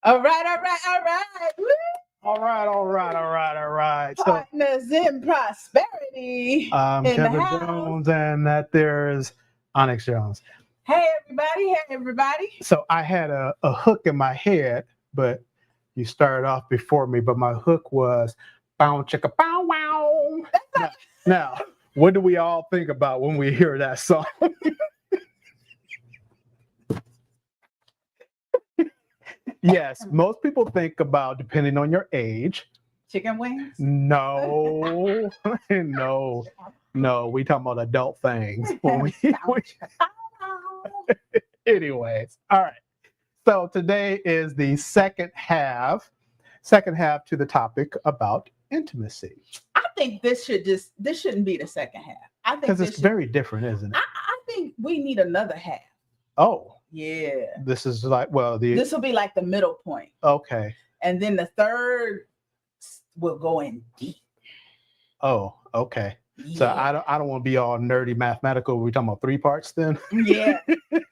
All right, all right, all right. Woo! All right. Partners in prosperity I'm in the Kevin house. Jones, and that there's Onyx Jones. Hey, everybody. Hey, everybody. So I had a hook in my head, but you started off before me. But my hook was bow chicka bow wow. Now, what do we all think about when we hear that song? Yes, most people think about, depending on your age. Chicken wings? No, no. We talking about adult things. Anyways, all right. So today is the second half to the topic about intimacy. I think this shouldn't be the second half. I think because it's very different, isn't it? I think we need another half. Oh, yeah. This is like this will be like the middle point. Okay. And then the third will go in deep. Oh, okay. Yeah. So I don't want to be all nerdy mathematical. We're talking about 3 parts then? Yeah.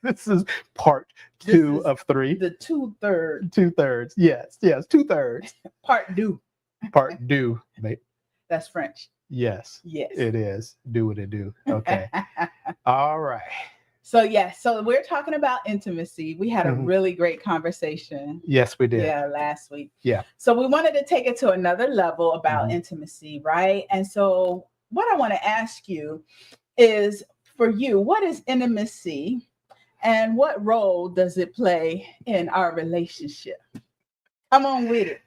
This is part 2 of 3. The 2/3. 2/3. Yes, 2/3. Part deux. Part deux, mate. That's French. Yes. Yes. It is. Do what it do. Okay. All right. So we're talking about intimacy. We had a really great conversation. Yes, we did. Yeah, last week. Yeah. So we wanted to take it to another level about intimacy, right? And so what I want to ask you is, for you, what is intimacy and what role does it play in our relationship? Come on with it.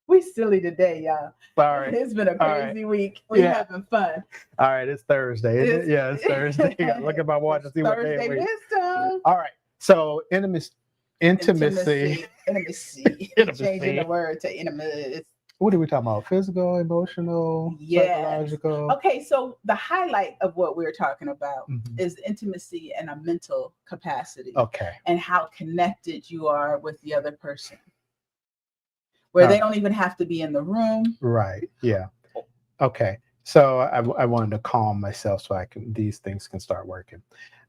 We silly today, y'all. Sorry. It's been a crazy week. We're having fun. All right, it's Thursday, isn't it? Yeah, it's Thursday. Look at my watch to see what day it is. All right. So intimacy. Intimacy. Intimacy. Changing the word to intimate. What are we talking about? Physical, emotional, psychological? Okay, so the highlight of what we're talking about is intimacy and a mental capacity. Okay. And how connected you are with the other person, where they don't even have to be in the room. Right. Yeah. Okay. So I wanted to calm myself so these things can start working.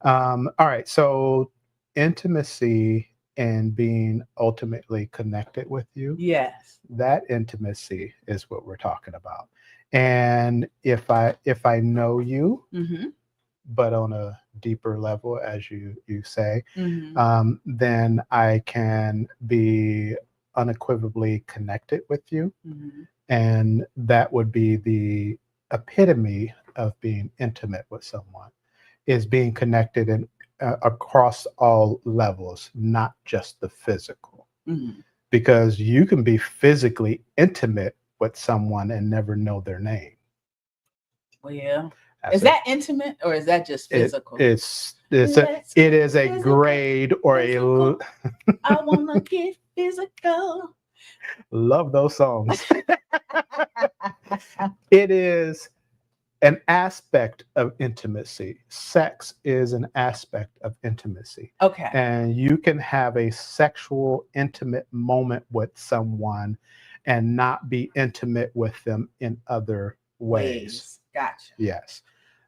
All right. So intimacy and being ultimately connected with you. Yes. That intimacy is what we're talking about. And if I know you, but on a deeper level, as you say, then I can be unequivocally connected with you. And that would be the epitome of being intimate with someone, is being connected and across all levels, not just the physical. Because you can be physically intimate with someone and never know their name. Well, yeah. Is that intimate or is that just physical? It is a grade or a. I wanna get physical. Love those songs. It is an aspect of intimacy. Sex is an aspect of intimacy. Okay. And you can have a sexual, intimate moment with someone and not be intimate with them in other ways. Gotcha. Yes.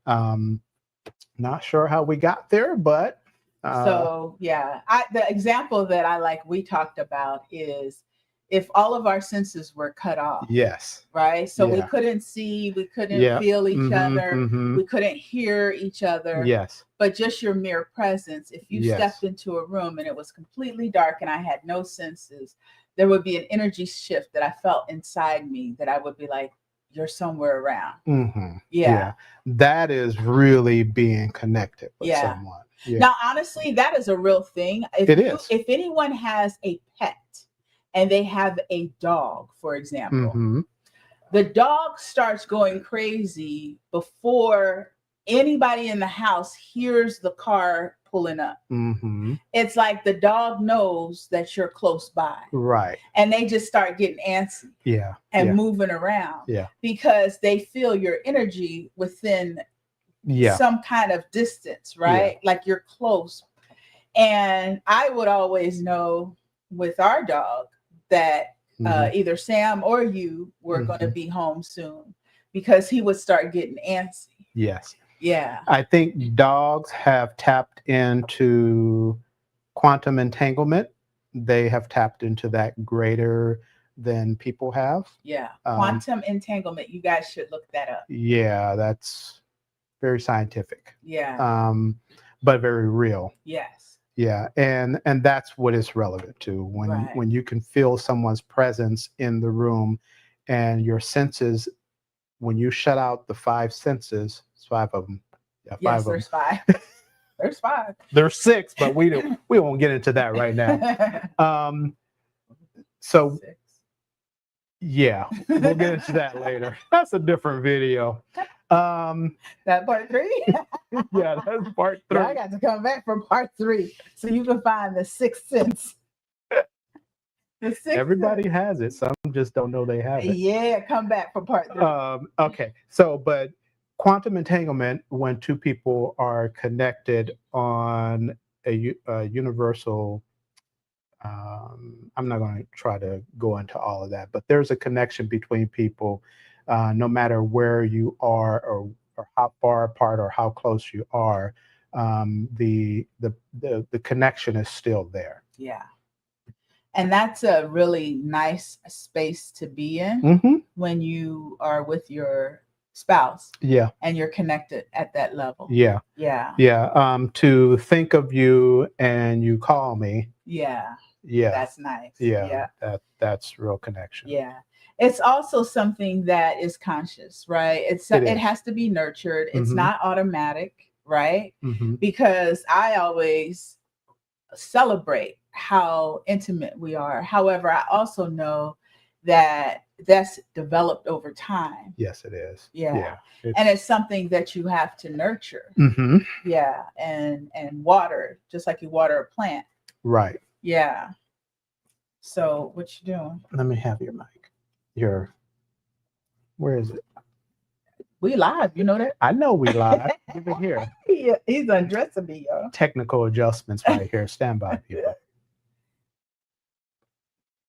Not sure how we got there, but. The example that we talked about is if all of our senses were cut off. Yes. Right? So we couldn't see, we couldn't feel each other, we couldn't hear each other. Yes. But just your mere presence, if you stepped into a room and it was completely dark and I had no senses, there would be an energy shift that I felt inside me that I would be like, you're somewhere around. Yeah. That is really being connected with someone. Yeah. Now, honestly, that is a real thing. If anyone has a pet, and they have a dog, for example, the dog starts going crazy before anybody in the house hears the car pulling up. It's like the dog knows that you're close by. Right. And they just start getting antsy. Yeah. And moving around. Yeah. Because they feel your energy within some kind of distance, right? Yeah. Like you're close. And I would always know with our dog that either Sam or you were going to be home soon, because he would start getting antsy. Yes. Yeah. I think dogs have tapped into quantum entanglement, they have tapped into that greater than people have. Yeah. Quantum entanglement. You guys should look that up. Yeah, that's very scientific. Yeah. But very real. Yes. Yeah, and that's what it's relevant to when you can feel someone's presence in the room, and your senses, when you shut out the 5 senses, it's 5 of them. Yeah, 5 yes, of them. There's 5. There's 5. There's 6, but we won't get into that right now. So 6. yeah, we'll get into that later. That's a different video. That part 3. Yeah, that's part 3. Yeah, I got to come back for part 3 so you can find the 6th sense. Everybody has it. Some just don't know they have it. Yeah, come back for part 3. Okay, so but quantum entanglement, when 2 people are connected on a universal, I'm not going to try to go into all of that, but there's a connection between people, no matter where you are or how far apart or how close you are. The connection is still there. Yeah. And that's a really nice space to be in when you are with your spouse. Yeah. And you're connected at that level. Yeah. Yeah. Yeah. To think of you and you call me. Yeah. Yeah. That's nice. Yeah. That's real connection. Yeah. It's also something that is conscious, right? It has to be nurtured. It's not automatic, right? Because I always celebrate how intimate we are. However, I also know that that's developed over time. Yes, it is. Yeah. And it's something that you have to nurture. Yeah. And water, just like you water a plant. Right. Yeah. So what you doing? Let me have your mic. Where is it? We live, you know that? I know we live. Give it here. Yeah, he's undressing me, y'all. Technical adjustments right here. Stand by, people.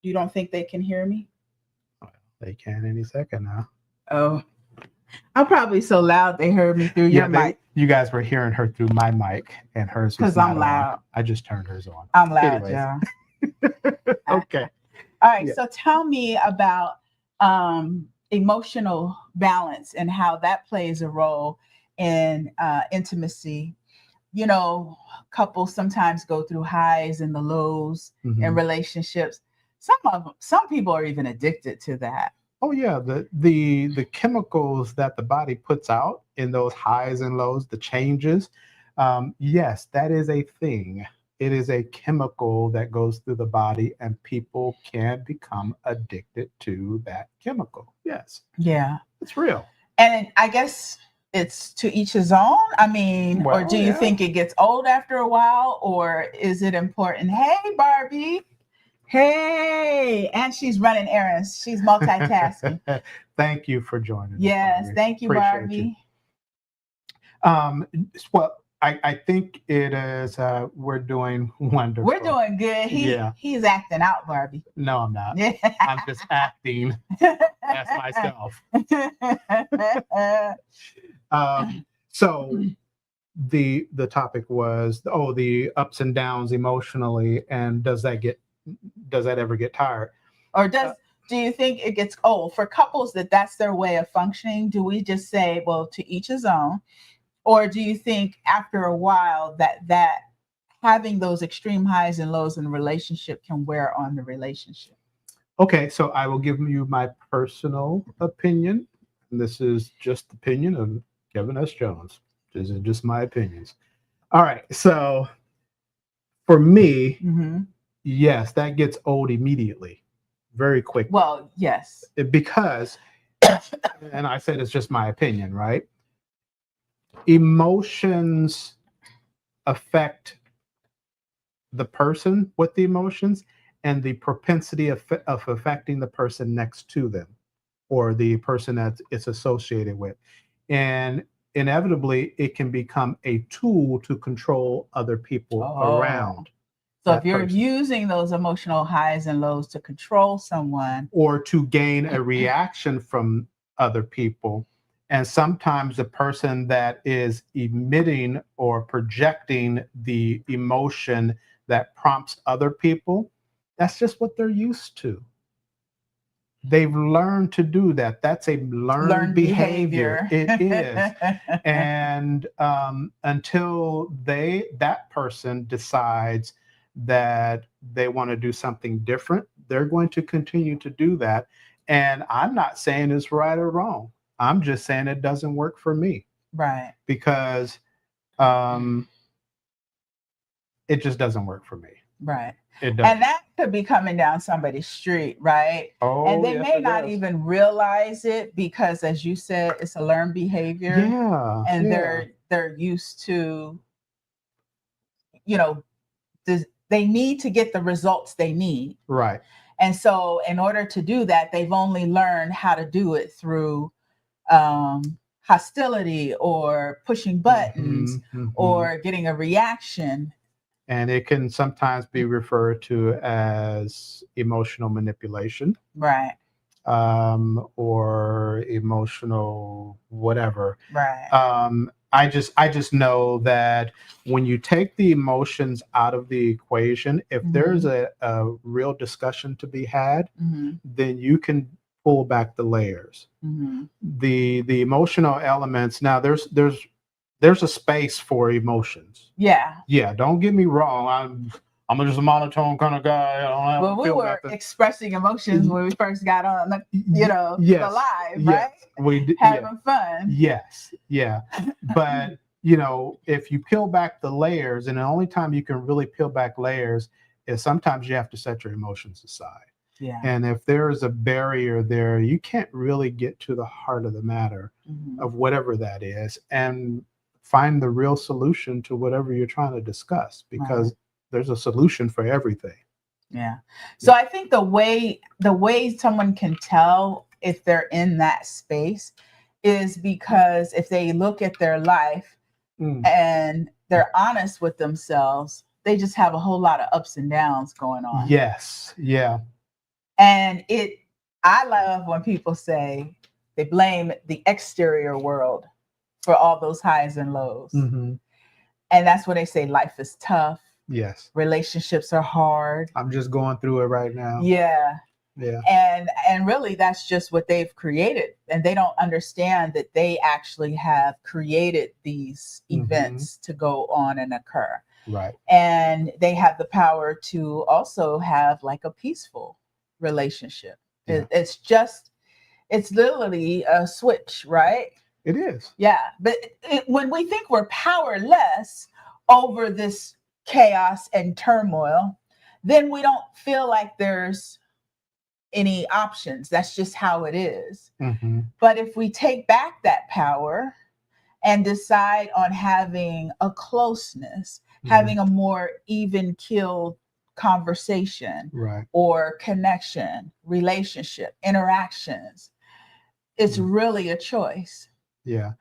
You don't think they can hear me? They can any second now. Oh, I'm probably so loud they heard me through your mic. You guys were hearing her through my mic, and hers was not I'm loud. On. I just turned hers on. I'm loud, y'all. Okay. All right. Yeah. So tell me about emotional balance and how that plays a role in intimacy. You know, couples sometimes go through highs and the lows in relationships. Some people are even addicted to that. Oh yeah, the chemicals that the body puts out in those highs and lows, the changes. Yes, that is a thing. It is a chemical that goes through the body, and people can become addicted to that chemical. Yes. Yeah. It's real. And I guess it's to each his own. I mean, or do you think it gets old after a while, or is it important? Hey, Barbie. Hey, and she's running errands. She's multitasking. Thank you for joining us. Yes, thank you, Barbie. Well, I think it is. We're doing wonderful. We're doing good. He's acting out, Barbie. No, I'm not. I'm just acting as myself. So the topic was the ups and downs emotionally, and does that ever get tired? Or do you think it gets old for couples that's their way of functioning? Do we just say, well, to each his own? Or do you think after a while that having those extreme highs and lows in a relationship can wear on the relationship? Okay, so I will give you my personal opinion. And this is just the opinion of Kevin S. Jones. This is just my opinions. All right, so for me, yes, that gets old immediately, very quickly. Well, yes. Because, and I said it's just my opinion, right? Emotions affect the person with the emotions and the propensity of affecting the person next to them or the person that it's associated with. And inevitably, it can become a tool to control other people around. So if you're using those emotional highs and lows to control someone or to gain a reaction from other people, and sometimes the person that is emitting or projecting the emotion that prompts other people, that's just what they're used to. They've learned to do that. That's a learned behavior. It is. And until that person decides that they want to do something different, they're going to continue to do that. And I'm not saying it's right or wrong. I'm just saying it doesn't work for me. Right. Because it just doesn't work for me. Right. It doesn't. And that could be coming down somebody's street, right? Oh, and they yes, may not even realize it because, as you said, it's a learned behavior. Yeah. And they're used to, you know, they need to get the results they need. Right. And so in order to do that, they've only learned how to do it through hostility or pushing buttons or getting a reaction. And it can sometimes be referred to as emotional manipulation. Right. Or emotional whatever. Right. I just know that when you take the emotions out of the equation, if there's a real discussion to be had, then you can pull back the layers. The emotional elements. Now there's a space for emotions. Yeah. Don't get me wrong. I'm just a monotone kind of guy. Well, we were expressing emotions when we first got on, the live, right? We did, having fun. Yes, yeah. But if you peel back the layers, and the only time you can really peel back layers is sometimes you have to set your emotions aside. Yeah. And if there is a barrier there, you can't really get to the heart of the matter of whatever that is, and find the real solution to whatever you're trying to discuss, because there's a solution for everything. Yeah. So I think the way someone can tell if they're in that space is because if they look at their life and they're honest with themselves, they just have a whole lot of ups and downs going on. Yes. Yeah. And I love when people say they blame the exterior world for all those highs and lows. And that's when they say life is tough. Yes. Relationships are hard. I'm just going through it right now. Yeah. Yeah. And really that's just what they've created. And they don't understand that they actually have created these events to go on and occur. Right. And they have the power to also have like a peaceful relationship. Yeah. It's literally a switch, right? It is. Yeah. But when we think we're powerless over this chaos and turmoil, then we don't feel like there's any options. That's just how it is. But if we take back that power and decide on having a closeness, having a more even-keeled conversation, or connection, relationship, interactions, it's really a choice. Yeah.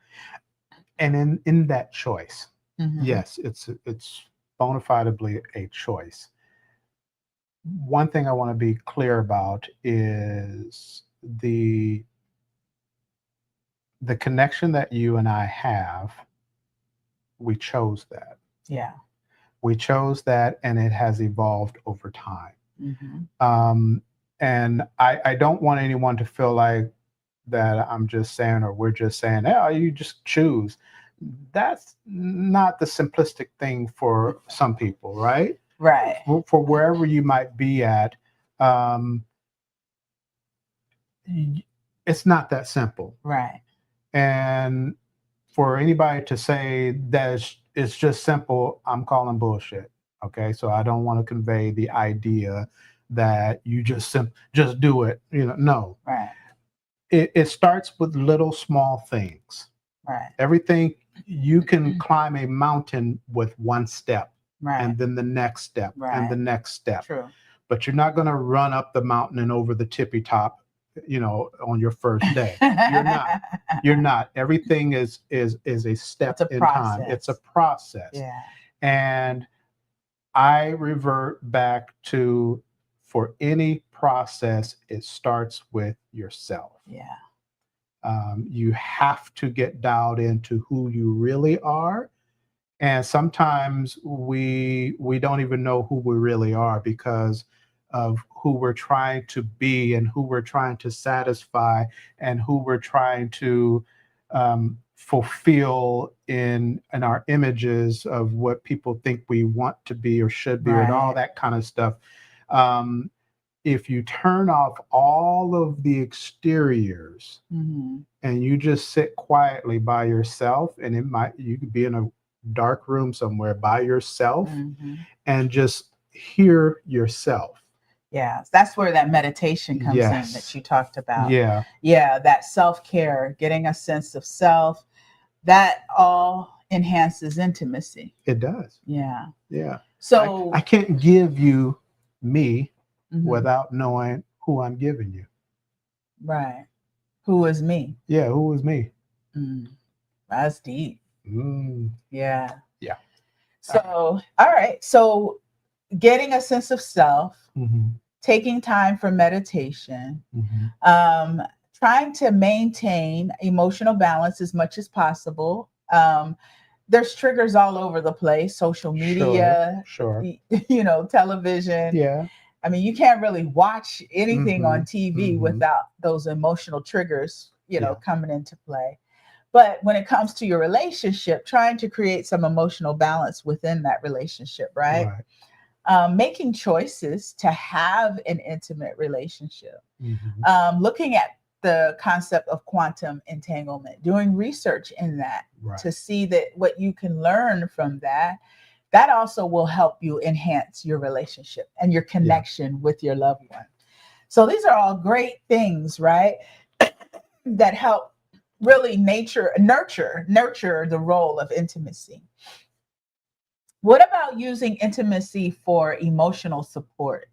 And in that choice, yes, it's bona fidely a choice. One thing I want to be clear about is the connection that you and I have. We chose that. Yeah. We chose that, and it has evolved over time. And I don't want anyone to feel like that I'm just saying, or we're just saying, oh, you just choose. That's not the simplistic thing for some people, right? Right. For wherever you might be at, it's not that simple. Right. And for anybody to say that it's just simple, I'm calling bullshit. Okay, so I don't want to convey the idea that you just do it. No. Right. It starts with little small things. Right. Everything, you can climb a mountain with one step. Right. And then the next step, and the next step. True. But you're not going to run up the mountain and over the tippy top, on your first day. You're not. Everything is a step in time. It's a process. Yeah. And I revert back to, for any process, it starts with yourself. Yeah. You have to get dialed into who you really are And sometimes we don't even know who we really are because of who we're trying to be and who we're trying to satisfy and who we're trying to fulfill in our images of what people think we want to be or should be, and all that kind of stuff. If you turn off all of the exteriors and you just sit quietly by yourself, and you could be in a dark room somewhere by yourself and just hear yourself. Yeah, that's where that meditation comes in that you talked about. Yeah, that self-care, getting a sense of self, that all enhances intimacy. It does. Yeah. So I can't give you me without knowing who I'm giving you. Right. Who is me? Yeah, who is me? That's deep. Yeah. So, all right. So getting a sense of self, taking time for meditation, trying to maintain emotional balance as much as possible. There's triggers all over the place, social media, television. Yeah. I mean, you can't really watch anything on TV without those emotional triggers, coming into play. But when it comes to your relationship, trying to create some emotional balance within that relationship, right? Making choices to have an intimate relationship, looking at the concept of quantum entanglement, doing research in that to see that what you can learn from that also will help you enhance your relationship and your connection with your loved one. So these are all great things, right? That help really nurture the role of intimacy. What about using intimacy for emotional support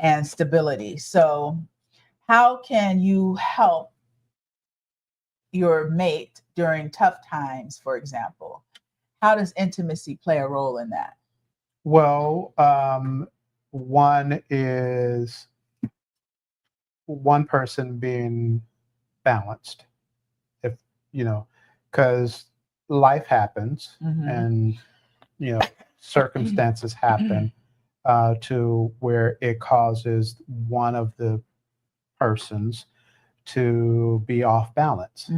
and stability? So how can you help your mate during tough times, for example? How does intimacy play a role in that? Well, one is one person being balanced, because life happens and circumstances happen to where it causes one of the persons to be off balance.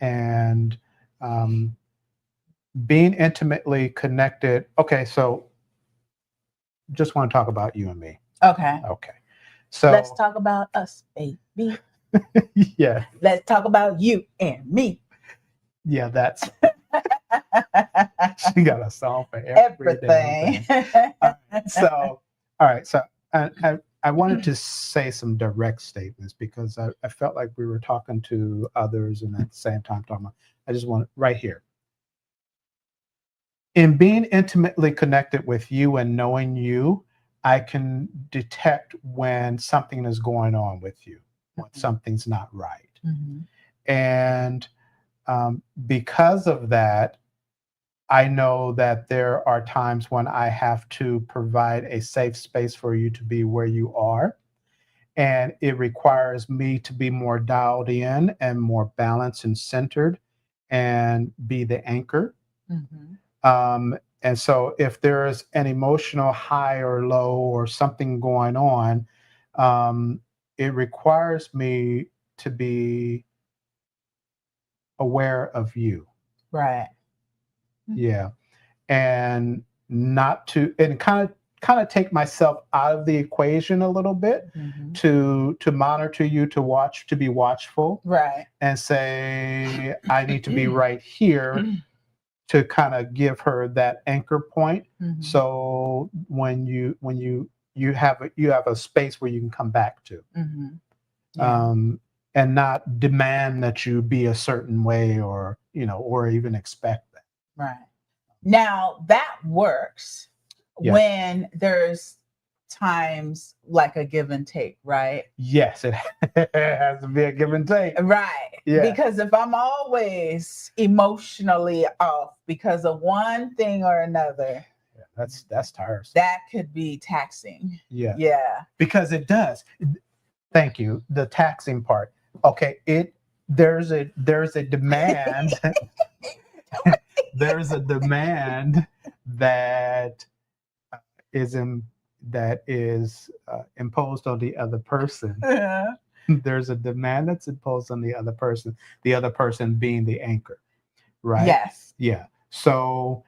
And being intimately connected. Okay, so just want to talk about you and me. Okay. So let's talk about us, baby. Yeah. Let's talk about you and me. Yeah, that's she got a song for everything. All right. So I wanted to say some direct statements because I felt like we were talking to others and at the same time talking about, I just want right here. In being intimately connected with you and knowing you, I can detect when something is going on with you, when something's not right. And because of that, I know that there are times when I have to provide a safe space for you to be where you are. And it requires me to be more dialed in and more balanced and centered and be the anchor. And so if there is an emotional high or low or something going on, it requires me to be aware of you. Right. Yeah. And not to, and kind of take myself out of the equation a little bit to monitor you, to be watchful. Right. And say, I need to be right here to kind of give her that anchor point. So when you have a space where you can come back to. And not demand that you be a certain way or even expect that. Right. Now that works when there's times like a give and take, right? Yes, it has to be a give and take. Right. Yeah. Because if I'm always emotionally off because of one thing or another, that's tiresome. That could be taxing. Yeah. Yeah. Because it does. Thank you. The taxing part. Okay, there's a demand. there's a demand that is imposed on the other person. Yeah. There's a demand that's imposed on the other person being the anchor, right? Yes. Yeah. So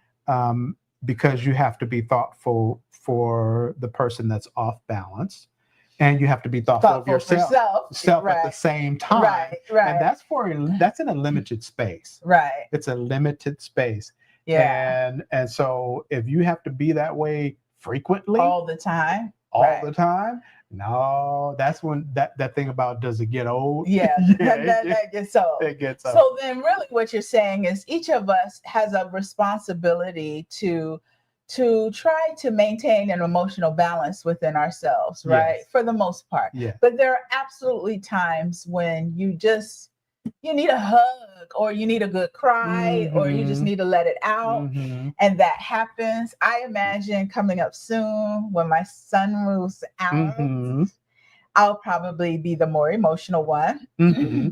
because you have to be thoughtful for the person that's off balance, and you have to be thoughtful of yourself right. at the same time. Right. And that's in a limited space. Right. It's a limited space. Yeah. And so if you have to be that way frequently, all the time, no, that's when that thing about does it get old? Yeah, that gets old. It gets old. So then really what you're saying is each of us has a responsibility to try to maintain an emotional balance within ourselves, right? Yes. For the most part. Yeah. But there are absolutely times when you need a hug, or you need a good cry, or you just need to let it out. And that happens. I imagine coming up soon when my son moves out, I'll probably be the more emotional one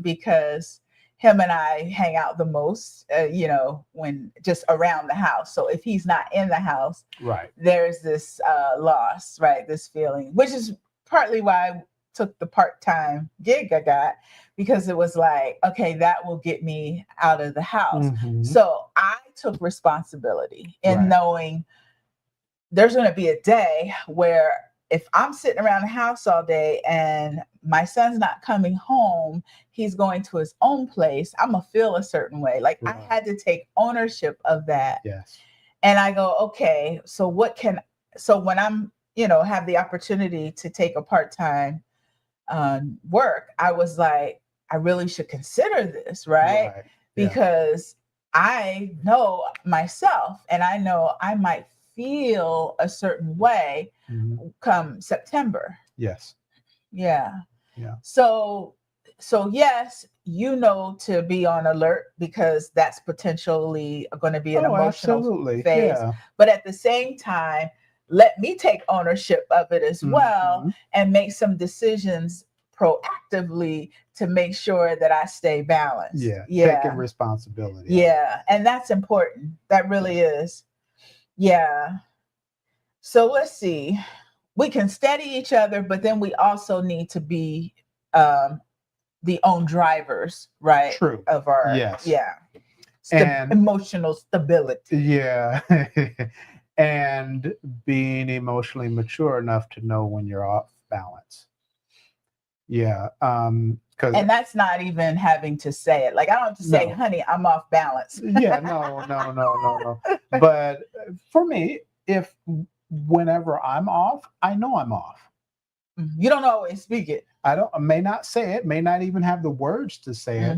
because him and I hang out the most, when just around the house. So if he's not in the house, right, there's this loss, right? This feeling, which is partly why I took the part-time gig I got, because it was like, okay, that will get me out of the house. So I took responsibility in knowing there's going to be a day where if I'm sitting around the house all day and my son's not coming home, he's going to his own place, I'm going to feel a certain way. Like I had to take ownership of that. Yes. And I go, okay, so when I'm, have the opportunity to take a part-time work, I was like, I really should consider this, right? Yeah. Because I know myself, and I know I might feel a certain way come September. Yes. Yeah. Yeah. So yes, to be on alert, because that's potentially going to be an emotional phase. Yeah. But at the same time, let me take ownership of it as well and make some decisions proactively to make sure that I stay balanced. Yeah. Taking responsibility. Yeah. And that's important. That really is. Yeah. So let's see. We can steady each other, but then we also need to be the own drivers, right? True. Of our and emotional stability. Yeah. And being emotionally mature enough to know when you're off balance. Yeah. And that's not even having to say it. Like, I don't have to say, honey, I'm off balance. Yeah, no. But for me, whenever I'm off, I know I'm off. You don't always speak it. I may not say it, may not even have the words to say it,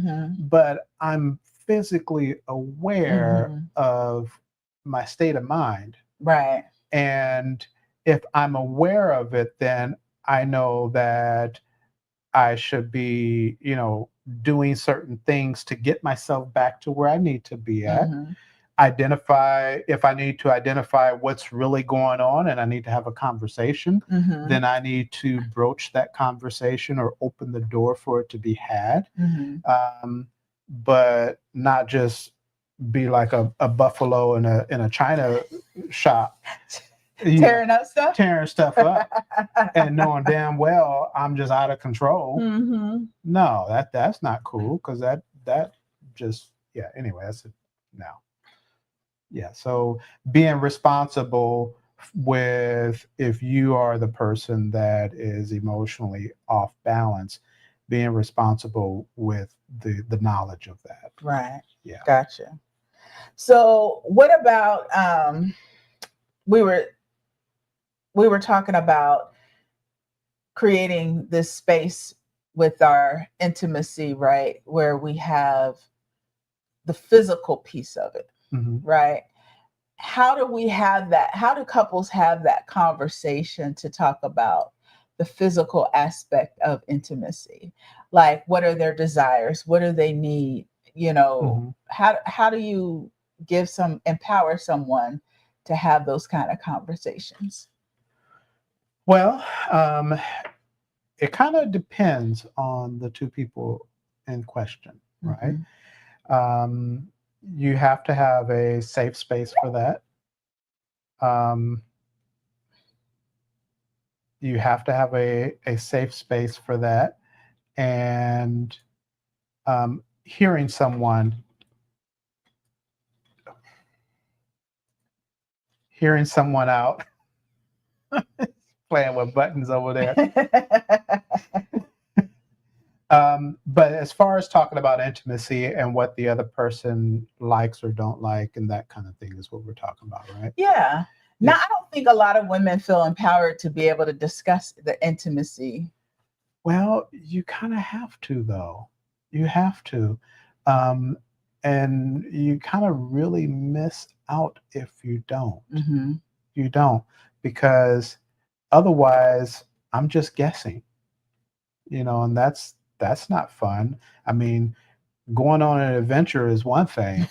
but I'm physically aware of my state of mind. Right. And if I'm aware of it, then I know that I should be, doing certain things to get myself back to where I need to be at. If I need to identify what's really going on and I need to have a conversation, then I need to broach that conversation or open the door for it to be had. But not just be like a buffalo in a china shop. Tearing stuff up and knowing damn well I'm just out of control. No, that's not cool, because that just anyway, that's it now. Yeah, so being responsible if you are the person that is emotionally off balance, being responsible with the knowledge of that. Right. Yeah. Gotcha. So what about we were talking about creating this space with our intimacy, right? Where we have the physical piece of it, right? How do we have that? How do couples have that conversation to talk about the physical aspect of intimacy? Like, what are their desires? What do they need? How do you empower someone to have those kind of conversations? Well, it kind of depends on the two people in question, right? You have to have a safe space for that. You have to have a safe space for that. And hearing someone out playing with buttons over there. But as far as talking about intimacy and what the other person likes or don't like and that kind of thing is what we're talking about, right? Yeah. Now, I don't think a lot of women feel empowered to be able to discuss the intimacy. Well, you kind of have to, though. You have to. And you kind of really miss out if you don't. Mm-hmm. You don't, because otherwise I'm just guessing, and that's not fun. I mean, going on an adventure is one thing.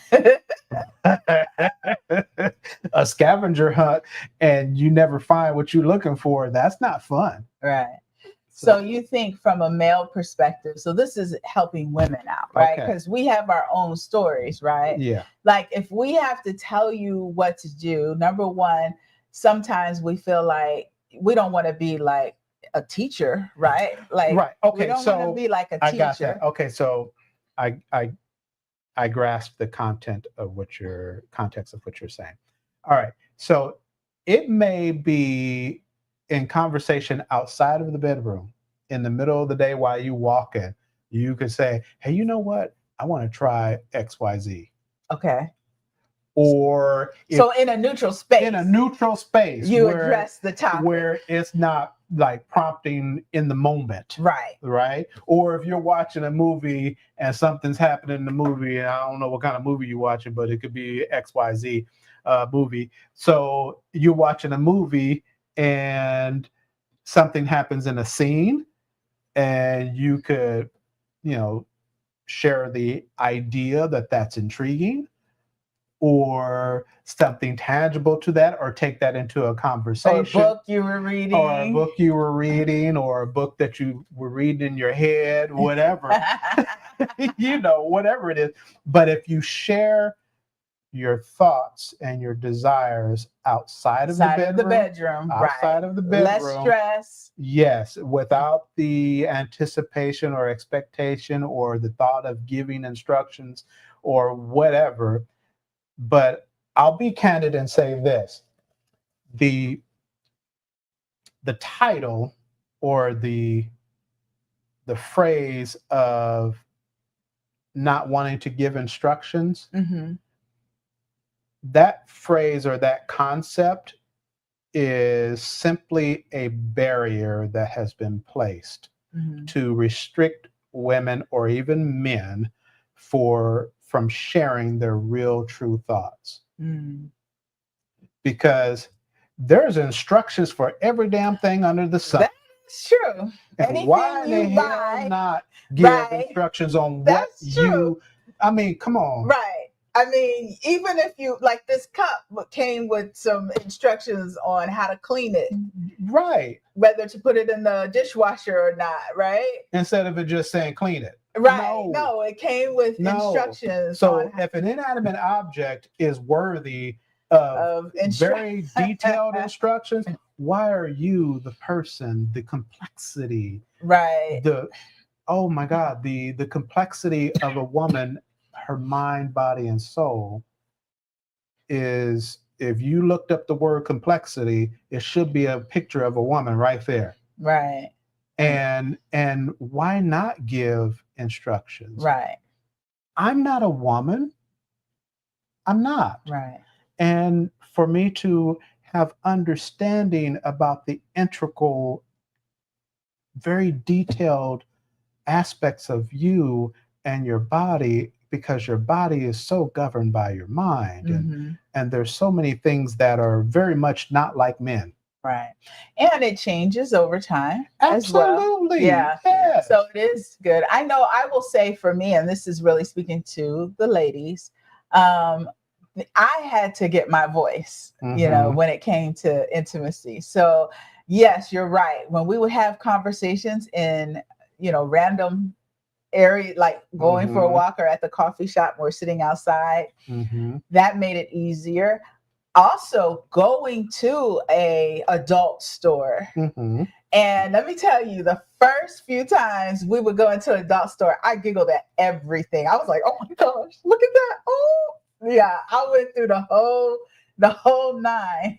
A scavenger hunt and you never find what you're looking for, that's not fun. Right. So you think from a male perspective, so this is helping women out, right? Because we have our own stories, right? Yeah. Like if we have to tell you what to do, number one, sometimes we feel like we don't want to be like a teacher, right? Like, right. Okay. We don't want to be like a teacher. I got that. Okay. So I grasp the context of what you're saying. All right. So it may be in conversation outside of the bedroom, in the middle of the day while you walking, you could say, hey, you know what? I want to try XYZ. Okay. Or so in a neutral space. You address the topic. Where it's not like prompting in the moment. Right. Right. Or if you're watching a movie and something's happening in the movie, and I don't know what kind of movie you're watching, but it could be XYZ movie. So you're watching a movie and something happens in a scene, and you could, share the idea that that's intriguing, or something tangible to that, or take that into a conversation. Or a book you were reading. Or a book that you were reading in your head, whatever. Whatever it is. But if you share your thoughts and your desires outside of the bedroom, less stress. Yes, without the anticipation or expectation or the thought of giving instructions or whatever. But I'll be candid and say this: the title or the phrase of not wanting to give instructions, mm-hmm. that phrase or that concept is simply a barrier that has been placed mm-hmm. to restrict women or even men from sharing their real true thoughts. Mm. Because there's instructions for every damn thing under the sun. That's true. And anything why in the hell not give instructions on what you... I mean, come on. Right. I mean, even if you, like this cup came with some instructions on how to clean it. Right. Whether to put it in the dishwasher or not, right? Instead of it just saying clean it. Right. No, it came with instructions. So if an inanimate object is worthy of very detailed instructions, why are you the person, the complexity? Right. Oh my God, the complexity of a woman, her mind, body, and soul is, if you looked up the word complexity, it should be a picture of a woman right there. Right. And why not give instructions? Right. I'm not a woman. I'm not. Right. And for me to have understanding about the integral, very detailed aspects of you and your body, because your body is so governed by your mind. Mm-hmm. And there's so many things that are very much not like men. Right. And it changes over time. Absolutely. As well. Yeah. Yes. So it is good. I know I will say for me, and this is really speaking to the ladies, I had to get my voice, mm-hmm. When it came to intimacy. So yes, you're right. When we would have conversations in, random area, like going for a walk or at the coffee shop and we're sitting outside. That made it easier. Also, going to a adult store. And let me tell you, the first few times we would go into an adult store, I giggled at everything. I was like, oh my gosh, look at that. Oh, yeah. I went through the whole nine.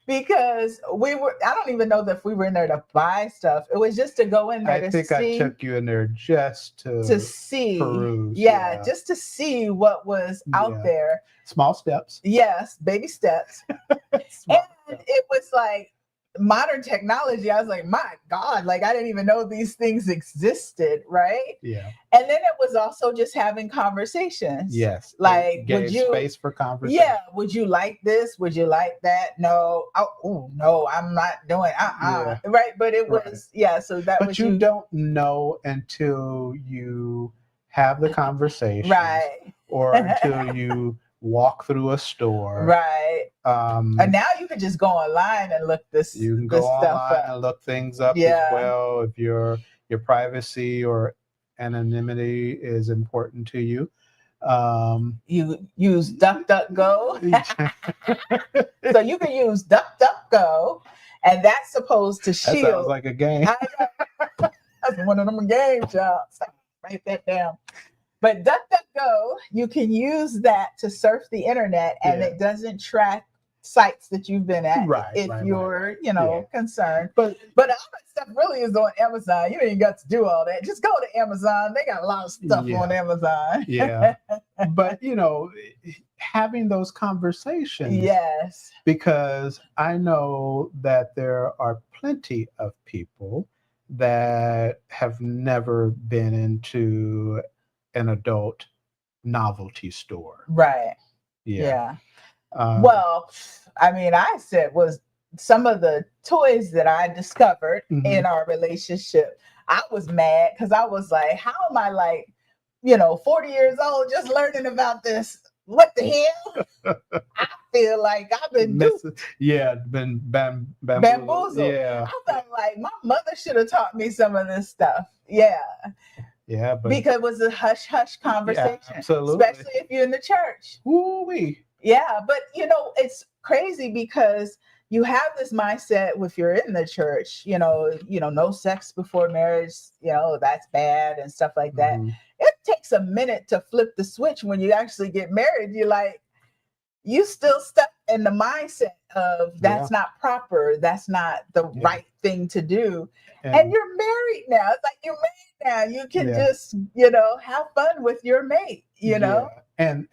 Because I don't even know if we were in there to buy stuff. It was just to go in there to see. I took you in there just to see. Peruse. Yeah, just to see what was out there. Small steps. Yes, baby steps. It was like modern technology. I was like, my God, like I didn't even know these things existed, right? Yeah. And then it was also just having conversations. Yes. Like, would you space for conversation? Yeah. Would you like this? Would you like that? No. Oh no, I'm not doing. Yeah. Right. But it was So that. But you don't know until you have the conversation, right? Or until you walk through a store, right? And now you can just go online and look this. You can go online and look things up as well if your privacy or anonymity is important to you. You use DuckDuckGo. So you can use DuckDuckGo, and that's supposed to shield. That sounds like a game. That's one of them games, y'all. So write that down. But DuckDuckGo, you can use that to surf the internet, and it doesn't track sites that you've been at if you're concerned. But all that stuff really is on Amazon. You ain't got to do all that. Just go to Amazon. They got a lot of stuff on Amazon. Yeah. But having those conversations. Yes. Because I know that there are plenty of people that have never been into an adult novelty store. Right. Yeah. Well, I mean, I said was some of the toys that I discovered in our relationship. I was mad because I was like, how am I 40 years old just learning about this? What the hell? I feel like I've been been bamboozled. Yeah. I felt like my mother should have taught me some of this stuff. Yeah. Yeah, because it was a hush conversation. Yeah, absolutely. Especially if you're in the church. Woo-wee. Yeah, but it's crazy because you have this mindset if you're in the church, no sex before marriage, that's bad and stuff like that. It takes a minute to flip the switch when you actually get married. You're like, you still stuck in the mindset of that's not proper. That's not the right thing to do. And you're married now. It's like you're married now. You can just, have fun with your mate, know? And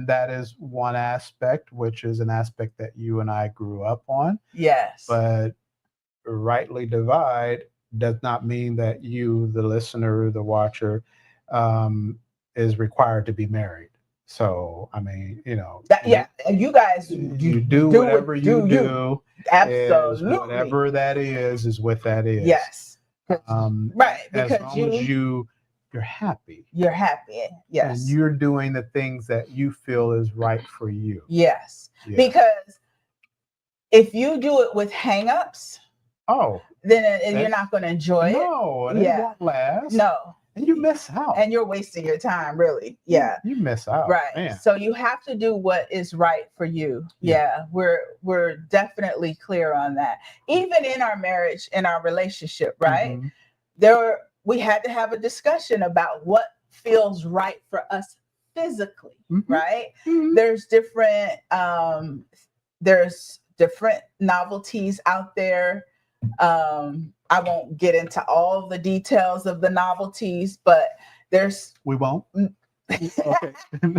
that is one aspect, which is an aspect that you and I grew up on. Yes. But rightly divide does not mean that you, the listener, the watcher, is required to be married. So, I mean, and you guys you do whatever you do. Absolutely. Whatever that is what that is. Yes. Right. Because as long as you're happy. You're happy. Yes. And you're doing the things that you feel is right for you. Yes. Yeah. Because if you do it with hang-ups, then you're not going to enjoy it. No, it won't last. No. And you miss out. And you're wasting your time, really. Yeah. You miss out. Right. Man. So you have to do what is right for you. Yeah. We're definitely clear on that. Even in our marriage, in our relationship, right? We had to have a discussion about what feels right for us physically, right? There's different novelties out there. I won't get into all the details of the novelties, but we won't. Okay.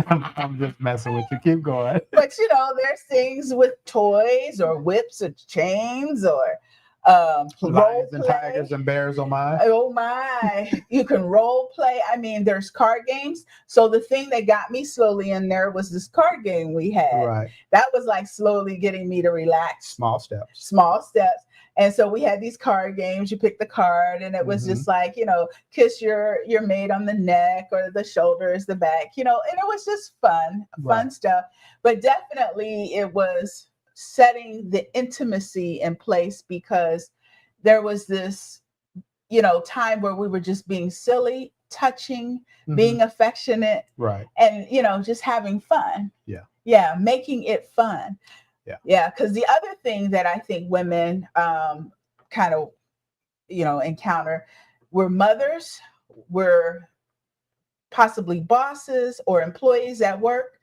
I'm just messing with you. Keep going. But there's things with toys or whips or chains or lions and tigers and bears. Oh my. Oh my. You can role play. I mean, there's card games. So the thing that got me slowly in there was this card game we had. Right. That was like slowly getting me to relax. Small steps. And so we had these card games. You pick the card and it was just like, kiss your mate on the neck or the shoulders, the back, and it was just fun stuff. But definitely it was setting the intimacy in place because there was this, time where we were just being silly touching, being affectionate, right, and just having fun. Yeah, Making it fun. Yeah. Because the other thing that I think women kind of encounter, we're mothers, we're possibly bosses or employees at work.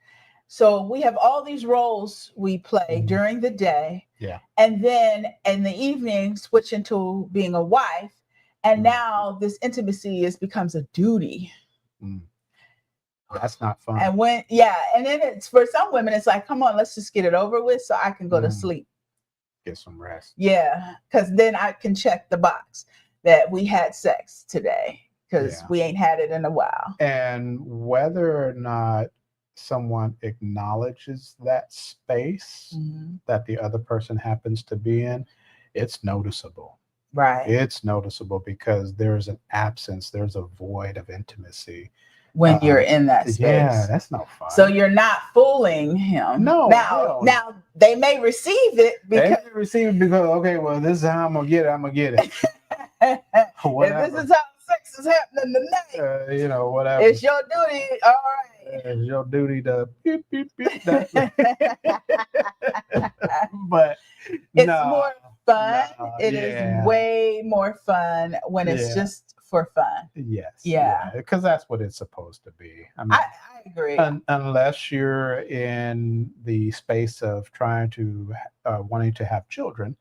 So we have all these roles we play during the day. Yeah. And then in the evening, switch into being a wife. And now this intimacy becomes a duty. That's not fun. And and then it's, for some women, it's like, come on, let's just get it over with so I can go to sleep. Get some rest. Yeah. Because then I can check the box that we had sex today, because we ain't had it in a while. And whether or not someone acknowledges that space that the other person happens to be in, it's noticeable. Right. It's noticeable because there's an absence, there's a void of intimacy. When you're in that space. Yeah, that's no fun. So you're not fooling him. No. Now they may receive it because okay, well, this is how I'm gonna get it. I'm gonna get it. If this is how sex is happening tonight, whatever. It's your duty. All right. It's your duty to beep, beep, beep. But it's more fun. It is way more fun when it's just for fun. Yes. Yeah. Because that's what it's supposed to be. I mean, I agree. Unless you're in the space of trying to wanting to have children.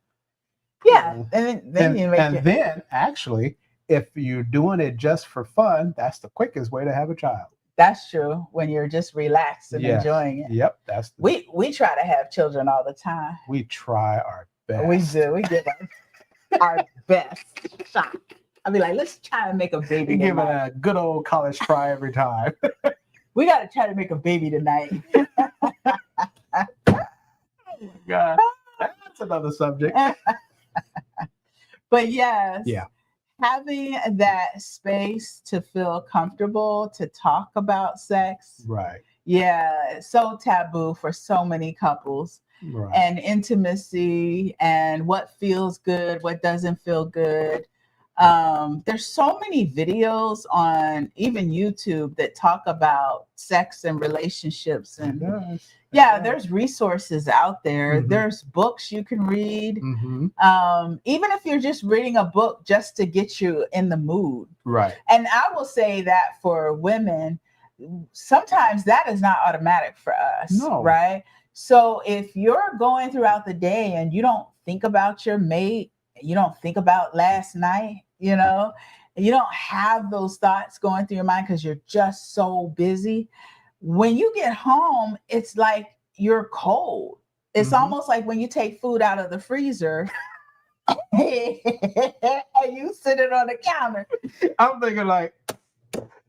Yeah. Then actually, if you're doing it just for fun, that's the quickest way to have a child. That's true. When you're just relaxed and enjoying it. Yep. We try to have children all the time. We try our best. We do. We give our best shot. I'll be like, let's try to make a baby. We give it a good old college try every time. We got to try to make a baby tonight. Oh my God. That's another subject. But yes. Yeah. Having that space to feel comfortable to talk about sex. Right. Yeah. It's so taboo for so many couples. Right. And intimacy and what feels good, what doesn't feel good. There's so many videos on even YouTube that talk about sex and relationships, and there's resources out there. There's books you can read. Even if you're just reading a book just to get you in the mood. Right. And I will say that for women, sometimes that is not automatic for us. No. Right. So if you're going throughout the day and you don't think about your mate, you don't think about last night, you don't have those thoughts going through your mind because you're just so busy. When you get home, it's like you're cold. It's almost like when you take food out of the freezer and you sit it on the counter. I'm thinking like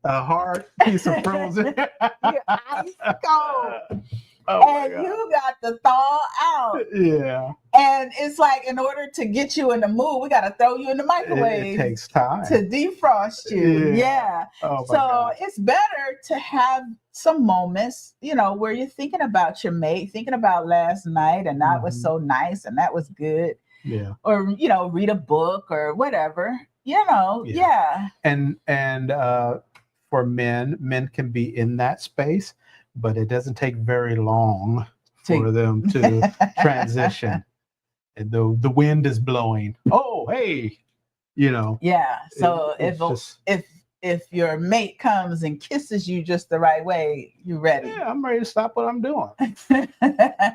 a hard piece of frozen. You're ice cold. Oh and you got to thaw out. Yeah. And it's like, in order to get you in the mood, we got to throw you in the microwave. It takes time to defrost you. Yeah. Oh so God. It's better to have some moments, where you're thinking about your mate, thinking about last night, and that was so nice, and that was good. Yeah. Or read a book or whatever. Yeah. And for men can be in that space, but it doesn't take very long for them to transition. And the wind is blowing. Oh, hey, Yeah. So if your mate comes and kisses you just the right way, you're ready. Yeah, I'm ready to stop what I'm doing.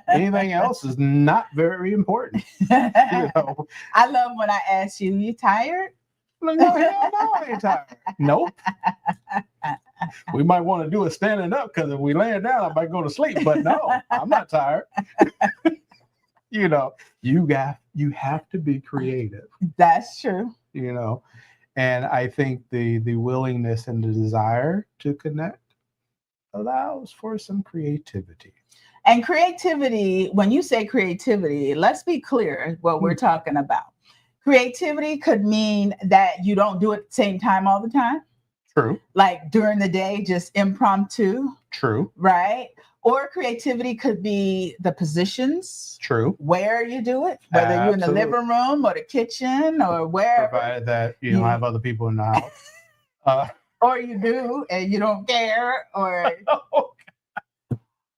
Anything else is not very important. I love when I ask you tired? Like, no, hell no, I ain't tired. Nope. We might want to do it standing up because if we lay down, I might go to sleep. But no, I'm not tired. You have to be creative. That's true. And I think the willingness and the desire to connect allows for some creativity. And creativity, when you say creativity, let's be clear what we're talking about. Creativity could mean that you don't do it at the same time all the time. True. Like during the day, just impromptu. True. Right? Or creativity could be the positions. True. Where you do it, whether you're in the living room or the kitchen or wherever. Provided that you don't have other people in the house. or you do and you don't care, or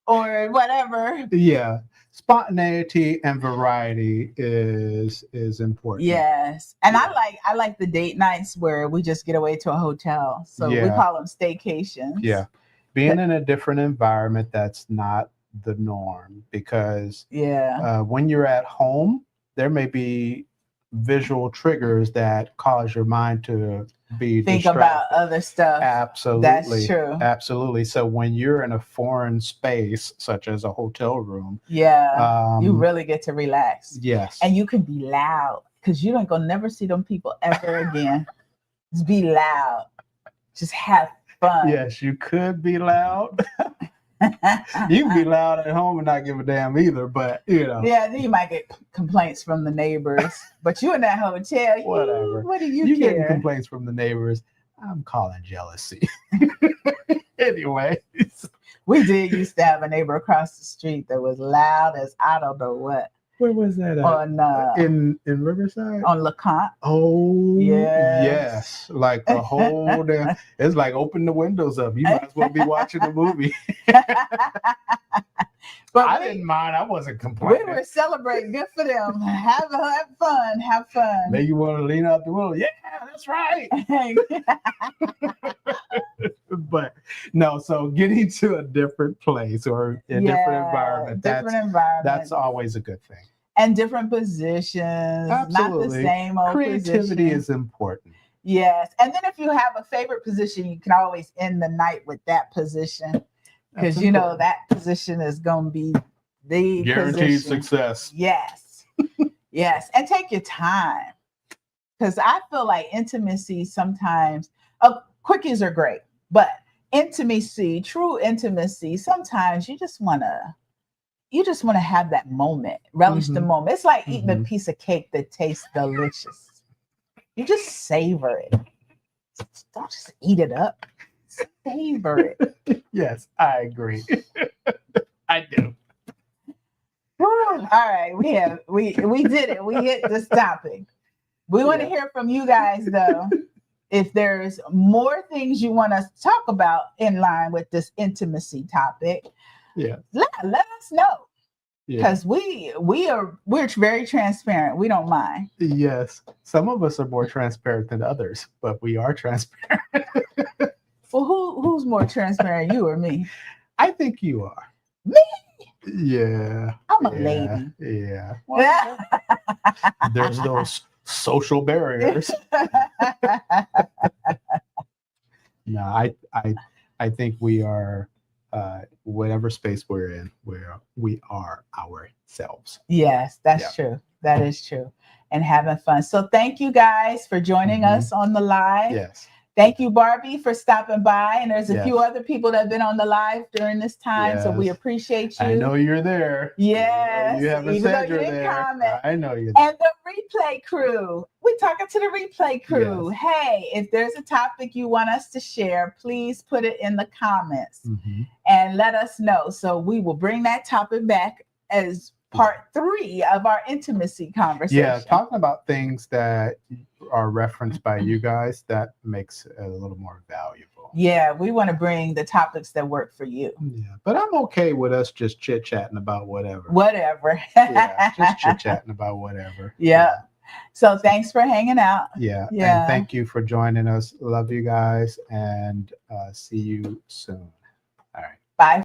whatever. Yeah. Spontaneity and variety is important. Yes. And I like the date nights where we just get away to a hotel. So we call them staycations. Yeah. Being in a different environment that's not the norm, because when you're at home, there may be visual triggers that cause your mind to be think distracted about other stuff. Absolutely. That's true. Absolutely. So when you're in a foreign space, such as a hotel room, you really get to relax. Yes. And you can be loud, because you ain't gonna never see them people ever again. Just be loud. Just have fun. Yes, you could be loud. You can be loud at home and not give a damn either, but then you might get complaints from the neighbors. But you in that hotel, whatever. What do you care? Getting complaints from the neighbors. I'm calling jealousy. Anyway, we did used to have a neighbor across the street that was loud as I don't know what. Where was that at? On in Riverside? On LeConte. Oh yes. Like the whole damn, it's like open the windows up. You might as well be watching a movie. But I didn't mind. I wasn't complaining. We were celebrating. Good for them. Have fun. Have fun. Maybe you want to lean out the window. Yeah, that's right. But no, so getting to a different place or a different environment. That's always a good thing. And different positions. Absolutely. Not the same old Creativity is important. Yes. And then if you have a favorite position, you can always end the night with that position. Because that position is going to be the guaranteed position. Success. Yes. Yes. And take your time. Because I feel like intimacy sometimes, quickies are great, but intimacy, true intimacy, sometimes you just want to have that moment, relish the moment. It's like eating a piece of cake that tastes delicious. You just savor it. Don't just eat it up. Savor it. Yes, I agree. I do. Woo. All right, we did it. We hit this topic. We want to hear from you guys though. If there's more things you want us to talk about in line with this intimacy topic, let us know. Because we're very transparent. We don't mind. Yes. Some of us are more transparent than others, but we are transparent. Well, who's more transparent, you or me? I think you are. Me? Yeah. I'm a lady. Yeah. Well, there's those social barriers. No, I think we are whatever space we're in, where we are ourselves. Yes, that's true. That is true. And having fun. So thank you guys for joining us on the live. Yes. Thank you, Barbie, for stopping by. And there's a few other people that have been on the live during this time. So we appreciate you. I know you're there. Yes. You haven't said you're there. Comment. I know you're there. And the replay crew. We're talking to the replay crew. Yes. Hey, if there's a topic you want us to share, please put it in the comments and let us know. So we will bring that topic back as part 3 of our intimacy conversation. Yeah, talking about things that are referenced by you guys, that makes it a little more valuable. Yeah, we want to bring the topics that work for you. Yeah, but I'm okay with us just chit-chatting about whatever. Yeah, just chit-chatting about whatever. Yeah. So thanks for hanging out. Yeah. And thank you for joining us. Love you guys, and see you soon. All right. Bye.